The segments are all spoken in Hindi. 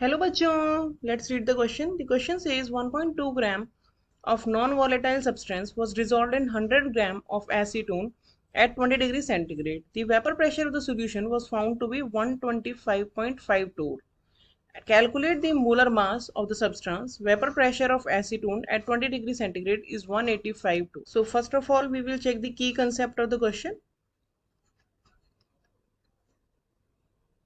हेलो बच्चों, let's read the question. The question says 1.2 gram of non-volatile substance was dissolved in 100 gram of acetone at 20 degrees centigrade. The vapor pressure of the solution was found to be 125.5 torr. Calculate the molar mass of the substance. Vapor pressure of acetone at 20 degrees centigrade is 185 torr. So first of all, we will check the key concept of the question.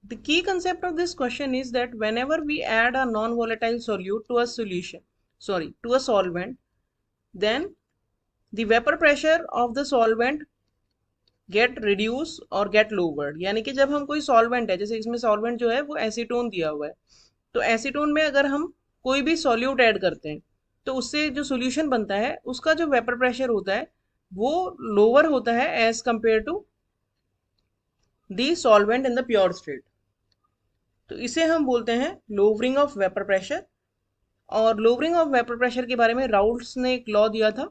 The key concept of this question is that whenever we add a non-volatile solute to a to a solvent, then the vapor pressure of the solvent get reduce और get lowered. यानी कि जब हम कोई solvent है, जैसे इसमें solvent जो है वो एसीटोन दिया हुआ है, तो एसीटोन में अगर हम कोई भी solute ऐड करते हैं तो उससे जो solution बनता है उसका जो vapor pressure होता है वो lower होता है as compared to the solvent in the pure state. तो इसे हम बोलते हैं लोवरिंग ऑफ वेपर प्रेशर. और लोवरिंग ऑफ वेपर प्रेशर के बारे में राउल्ट्स ने एक लॉ दिया था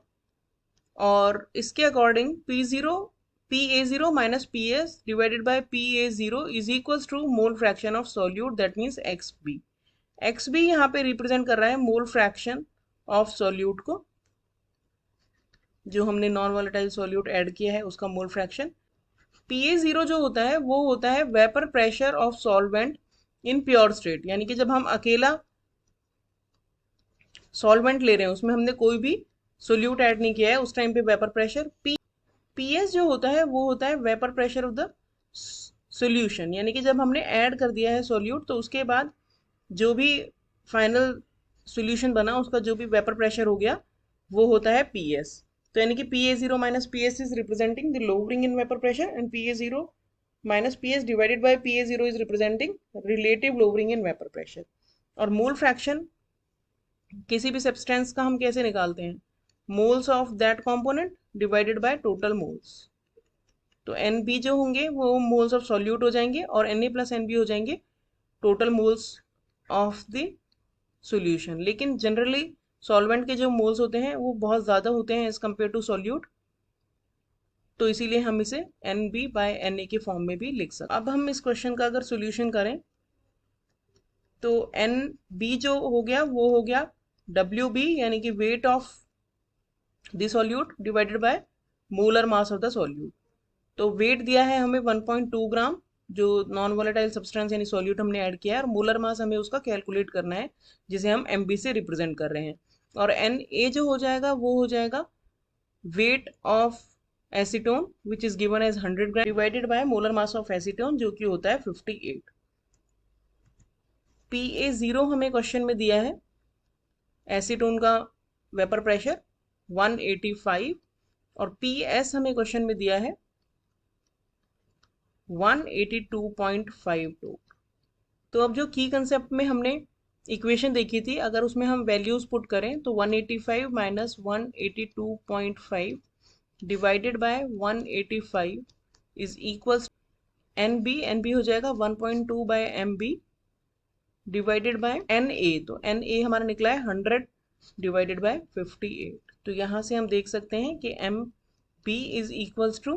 और इसके according PA0 minus PS divided by PA0 is equals to mole fraction of solute, that means XB. XB यहाँ पे रिप्रेजेंट कर रहा है मोल फ्रैक्शन ऑफ सॉल्यूट को, जो हमने नॉन वोलेटाइल सॉल्यूट ऐड किया है उसका मोल फ्रैक्शन. PA0 जो होता है वो होता है vapour pressure of solvent in pure state, यानी कि जब हम अकेला सॉल्वेंट ले रहे हैं उसमें हमने कोई भी सोल्यूट ऐड नहीं किया है उस टाइम पे वेपर प्रेशर. PS जो होता है वो होता है vapour pressure of the solution, यानी कि जब हमने ऐड कर दिया है सोल्यूट तो उसके बाद जो भी फाइनल सॉल्यूशन बना उसका जो भी वेपर प्रेशर हो गया वो होता है PS. तो यानी कि PA0 minus PS is representing the lowering in vapour pressure and PA0 minus PS divided by PA0 is representing relative lowering in vapour pressure. और मोल फ्रैक्शन किसी भी सब्सटेंस का हम कैसे निकालते हैं? Moles of that component divided by total moles. तो NB जो होंगे वो मोल्स ऑफ सॉल्यूट हो जाएंगे और Na प्लस NB हो जाएंगे total moles of the solution. लेकिन जनरली सॉल्वेंट के जो मोल्स होते हैं वो बहुत ज़्यादा होते हैं एज कम्पेयर टू सॉल्यूट, तो इसीलिए हम इसे NB बाय Na के फॉर्म में भी लिख सकते हैं. अब हम इस क्वेश्चन का अगर सोल्यूशन करें तो NB जो हो गया वो हो गया WB, यानी कि weight of the solute divided by molar mass of the solute. तो वेट दिया है हमें 1.2 ग्राम, जो नॉन वोलेटाइल सब्सटेंस यानी सॉल्यूट हमने ऐड किया है, और मोलर मास हमें उसका कैलकुलेट करना है जिसे हम MB से रिप्रेजेंट कर रहे हैं. और Na जो हो जाएगा वो हो जाएगा weight of acetone which is given as 100 gram divided by molar mass of acetone जो कि होता है 58. PA0 हमें क्वेश्चन में दिया है, एसीटोन का वेपर प्रेशर 185, और PS हमें क्वेश्चन में दिया है 182.5 टोर. तो अब जो की कंसेप्ट में हमने इक्वेशन देखी थी अगर उसमें हम वैल्यूज पुट करें तो 185 minus 182.5 divided by 185 is equals NB हो जाएगा 1.2 by MB divided by Na. तो Na हमारा निकला है 100 डिवाइडेड बाय 58. तो यहाँ से हम देख सकते हैं कि MB is equals to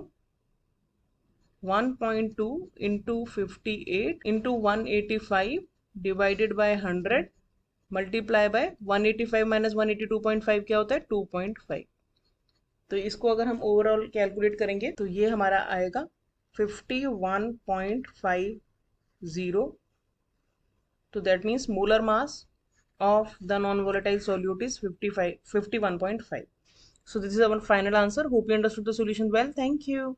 1.2 into 58 into 185 divided by 100 multiply by 185 minus 182.5 क्या होता है 2.5. तो इसको अगर हम ओवरऑल कैलकुलेट करेंगे तो ये हमारा आएगा 51.50. तो that means molar mass of the non-volatile solute is 51.5. So this is our final answer. Hope you understood the solution well. Thank you.